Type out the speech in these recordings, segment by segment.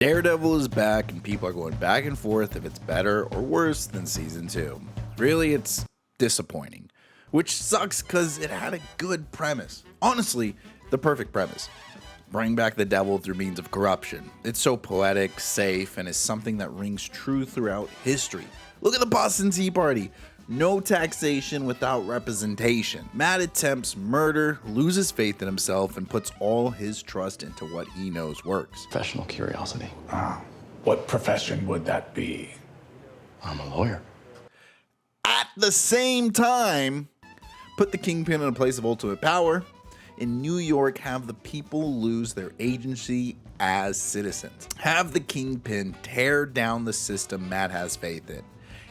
Daredevil is back, and people are going back and forth if it's better or worse than season 2. Really, it's disappointing, which sucks because it had a good premise. Honestly, the perfect premise. Bring back the devil through means of corruption. It's so poetic, safe, and is something that rings true throughout history. Look at the Boston Tea Party. No taxation without representation. Matt attempts murder, loses faith in himself, and puts all his trust into what he knows works. Professional curiosity. What profession would that be? I'm a lawyer. At the same time, put the Kingpin in a place of ultimate power. In New York, have the people lose their agency as citizens. Have the Kingpin tear down the system Matt has faith in.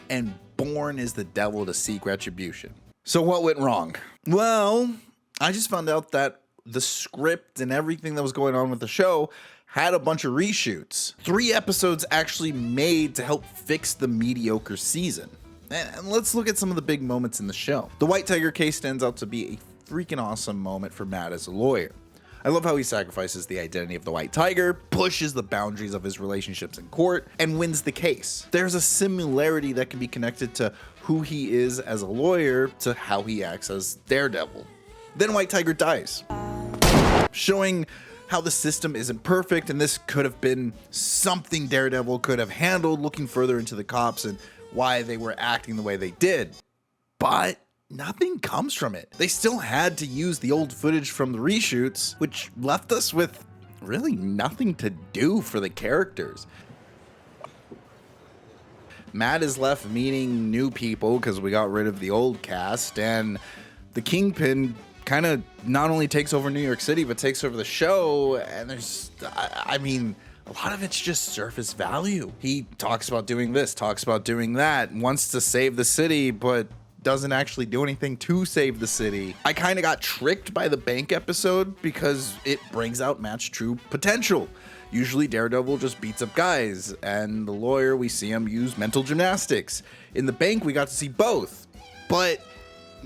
And born is the devil to seek retribution. So what went wrong? Well, I just found out that the script and everything that was going on with the show had a bunch of reshoots. 3 episodes actually made to help fix the mediocre season. And let's look at some of the big moments in the show. The White Tiger case stands out to be a freaking awesome moment for Matt as a lawyer. I love how he sacrifices the identity of the White Tiger, pushes the boundaries of his relationships in court, and wins the case. There's a similarity that can be connected to who he is as a lawyer to how he acts as Daredevil. Then White Tiger dies, showing how the system isn't perfect, and this could have been something Daredevil could have handled, looking further into the cops and why they were acting the way they did. But nothing comes from it. They still had to use the old footage from the reshoots, which left us with really nothing to do for the characters. Matt is left meeting new people because we got rid of the old cast, and the Kingpin kind of not only takes over New York City, but takes over the show, and a lot of it's just surface value. He talks about doing this, talks about doing that, wants to save the city, but doesn't actually do anything to save the city. I kind of got tricked by the bank episode because it brings out Matt's true potential. Usually Daredevil just beats up guys, and the lawyer, we see him use mental gymnastics. In the bank, we got to see both. But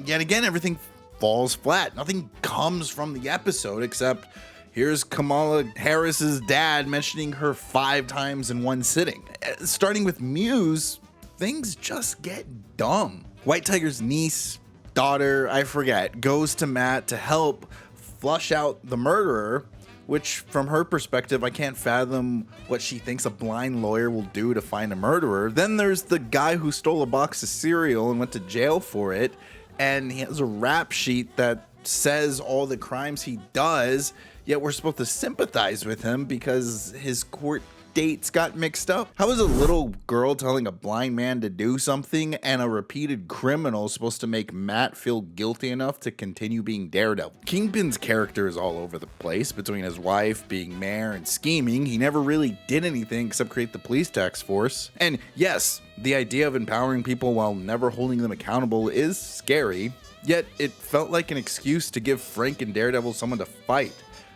yet again, everything falls flat. Nothing comes from the episode except here's Kamala Harris's dad mentioning her 5 times in one sitting. Starting with Muse, things just get dumb. White Tiger's niece, daughter, I forget, goes to Matt to help flush out the murderer, which from her perspective, I can't fathom what she thinks a blind lawyer will do to find a murderer. Then there's the guy who stole a box of cereal and went to jail for it, and he has a rap sheet that says all the crimes he does, yet we're supposed to sympathize with him because his court dates got mixed up. How is a little girl telling a blind man to do something and a repeated criminal supposed to make Matt feel guilty enough to continue being Daredevil? Kingpin's character is all over the place between his wife being mayor and scheming. He never really did anything except create the police task force. And yes, the idea of empowering people while never holding them accountable is scary, yet it felt like an excuse to give Frank and Daredevil someone to fight.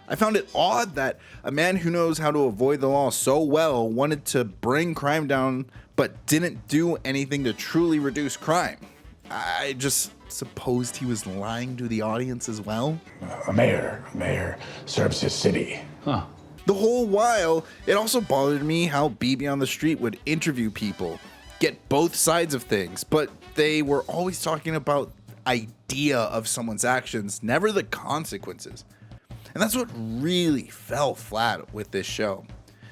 I found it odd that a man who knows how to avoid the law so well wanted to bring crime down, but didn't do anything to truly reduce crime. I just supposed he was lying to the audience as well. A mayor serves his city. Huh. The whole while, it also bothered me how BB on the Street would interview people, get both sides of things, but they were always talking about idea of someone's actions, never the consequences. And that's what really fell flat with this show.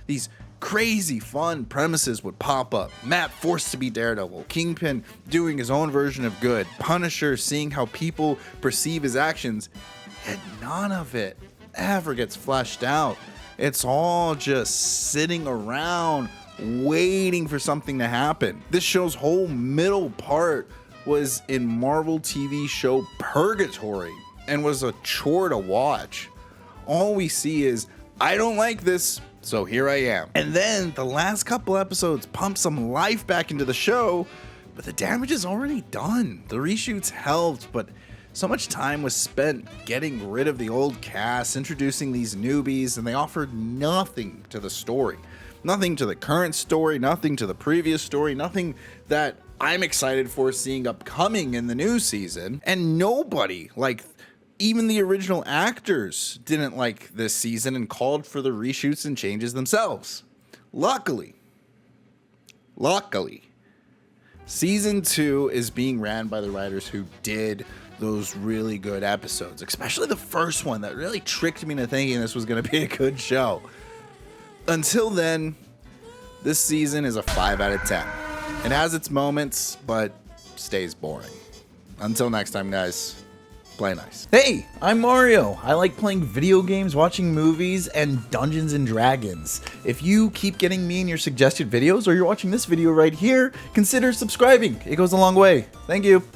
These crazy fun premises would pop up. Matt forced to be Daredevil, Kingpin doing his own version of good, Punisher seeing how people perceive his actions, yet none of it ever gets fleshed out. It's all just sitting around waiting for something to happen. This show's whole middle part was in Marvel TV show purgatory and was a chore to watch. All we see is, I don't like this, so here I am. And then the last couple episodes pump some life back into the show, but the damage is already done. The reshoots helped, but so much time was spent getting rid of the old cast, introducing these newbies, and they offered nothing to the story. Nothing to the current story, nothing to the previous story, nothing that I'm excited for seeing upcoming in the new season. And nobody, even the original actors, didn't like this season and called for the reshoots and changes themselves. Luckily, Season 2 is being ran by the writers who did those really good episodes, especially the first one that really tricked me into thinking this was going to be a good show. Until then, this season is a 5 out of 10. It has its moments, but stays boring. Until next time, guys, play nice. Hey, I'm Mario. I like playing video games, watching movies, and Dungeons and Dragons. If you keep getting me in your suggested videos, or you're watching this video right here, consider subscribing. It goes a long way. Thank you.